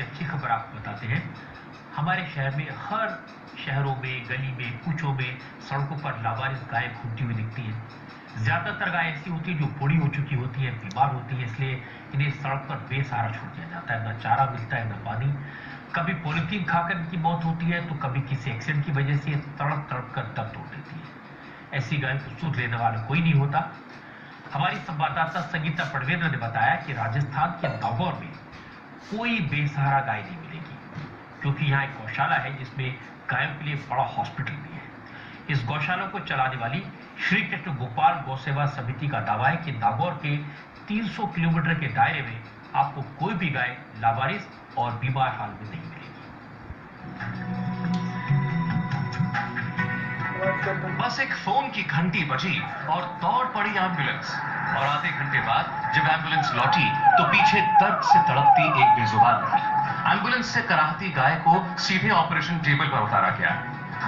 अच्छी खबर आपको बताते हैं। हमारे शहर में हर शहरों में, गली में, कूचों में, सड़कों पर लावारिस गाय घूमती हुई दिखती है। ज्यादातर गाय ऐसी होती है जो बूढ़ी हो चुकी होती है, बीमार होती है, इसलिए इन्हें सड़क पर बेसहारा छोड़ दिया जाता है। न चारा मिलता है, न पानी। कभी पॉलिथीन खाकर इनकी मौत होती है तो कभी किसी एक्सीडेंट की वजह से तड़प तड़प कर दम तोड़ देती है। ऐसी गाय को सुध लेने वाला कोई नहीं होता। हमारी संवाददाता संगीता पड़वेर ने बताया कि राजस्थान के नागौर में कोई बेसहारा गाय नहीं मिलेगी, क्योंकि यहाँ एक गौशाला है जिसमें गायों के लिए बड़ा हॉस्पिटल भी है। इस गौशाला को चलाने वाली श्री कृष्ण गोपाल गौ सेवा समिति का दावा है कि नागौर के 300 किलोमीटर के दायरे में आपको कोई भी गाय लावारिस और बीमार हाल में नहीं मिलेगी। बस एक फोन की घंटी बजी और दौड़ पड़ी एम्बुलेंस, और आधे घंटे बाद जब एम्बुलेंस लौटी तो पीछे दर्द से तड़पती एक बेजुबान थी। एम्बुलेंस से कराहती गाय को सीधे ऑपरेशन टेबल पर उतारा गया।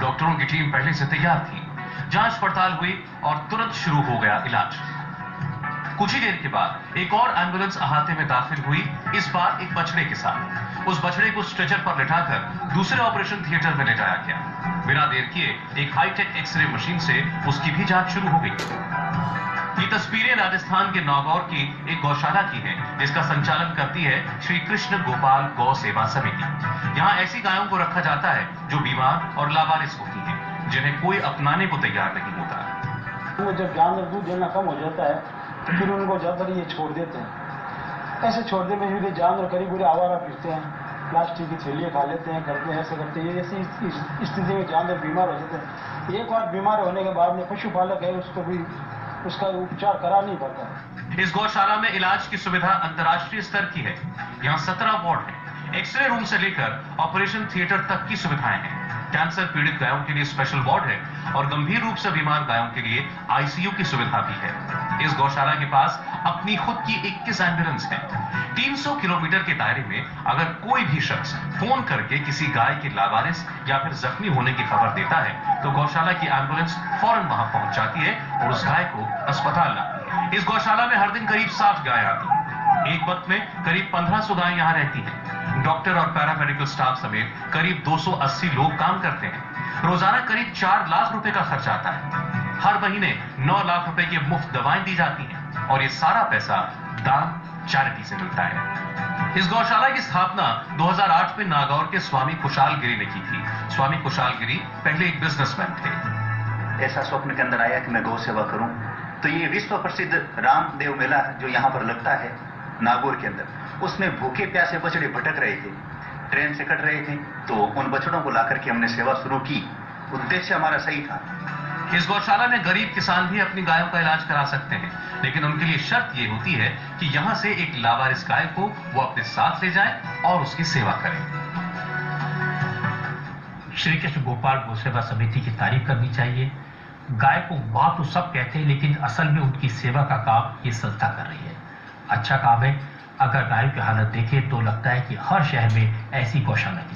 डॉक्टरों की टीम पहले से तैयार थी। जांच पड़ताल हुई और तुरंत शुरू हो गया इलाज। कुछ ही देर के बाद एक और एम्बुलेंस अहाते में दाखिल हुई, इस बार एक बछड़े के साथ। उस बछड़े को स्ट्रेचर पर लिटाकर दूसरे ऑपरेशन थिएटर में ले जाया गया। बिना देर किए एक हाईटेक एक्सरे मशीन से उसकी भी जांच शुरू हो गई। ये तस्वीरें राजस्थान के नागौर की एक गौशाला की हैं, जिसका संचालन करती है श्री कृष्ण गोपाल गौ सेवा समिति। यहाँ ऐसी गायों को रखा जाता है जो बीमार और लावारिस होती हैं, जिन्हें कोई अपनाने को तैयार नहीं होता। जब जानवर दूध देना कम हो जाता है तो फिर उनको ज्यादातर ये छोड़ देते हैं। ऐसे छोड़ देने में जानवर करीब पूरे आवारा फिरते हैं, प्लास्टिक की थैलियाँ खा लेते हैं, करते हैं, ऐसे करते हैं। ऐसी स्थिति में जानवर बीमार हो जाते हैं। एक बार बीमार होने के बाद में पशुपालक है उसको भी उसका उपचार करा नहीं पाता। इस गौशाला में इलाज की सुविधा अंतर्राष्ट्रीय स्तर की है। यहाँ 17 वार्ड है, एक्सरे रूम से लेकर ऑपरेशन थिएटर तक की सुविधाएं हैं। कैंसर पीड़ित गायों के लिए स्पेशल वार्ड है और गंभीर रूप से बीमार गायों के लिए आईसीयू की सुविधा भी है। इस गौशाला के पास अपनी खुद की 21 एम्बुलेंस है। 300 किलोमीटर के दायरे में अगर कोई भी शख्स फोन करके किसी गाय के लावारिस या फिर जख्मी होने की खबर देता है तो गौशाला की एम्बुलेंस फौरन वहां पहुंच जाती है और उस गाय को अस्पताल लाती है। इस गौशाला में हर दिन करीब 60 गाय आती है। एक वक्त में करीब 1500 गाय यहाँ रहती हैं। डॉक्टर और पैरामेडिकल स्टाफ समेत करीब 280 लोग काम करते हैं। रोजाना करीब 4 लाख रुपए का खर्च आता है। हर महीने 9 लाख रुपए की मुफ्त दवाएं दी जाती हैं और ये सारा पैसा दान चैरिटी से मिलता है। इस गौशाला की स्थापना 2008 में नागौर के स्वामी कुशाल गिरी ने की थी। स्वामी कुशाल गिरी पहले एक बिजनेसमैन थे। ऐसा स्वप्न के अंदर आया कि मैं गौ सेवा करूं, तो ये विश्व प्रसिद्ध रामदेव मेला जो यहाँ पर लगता है नागौर के अंदर, उसमें भूखे प्यासे बछड़े भटक रहे थे, ट्रेन से कट रहे थे, तो उन बछड़ों को लाकर के हमने सेवा शुरू की। उद्देश्य हमारा सही था। इस गौशाला में गरीब किसान भी अपनी गायों का इलाज करा सकते हैं, लेकिन उनके लिए शर्त ये होती है कि यहाँ से एक लावारिस गाय को वो अपने साथ ले जाएं और उसकी सेवा करें। श्री कृष्ण गोपाल गौ सेवा समिति की तारीफ करनी चाहिए। गाय को मां तो सब कहते हैं, लेकिन असल में उनकी सेवा का काम ये संस्था कर रही है। अच्छा काम है। अगर गायों की हालत देखें तो लगता है कि हर शहर में ऐसी गौशाला की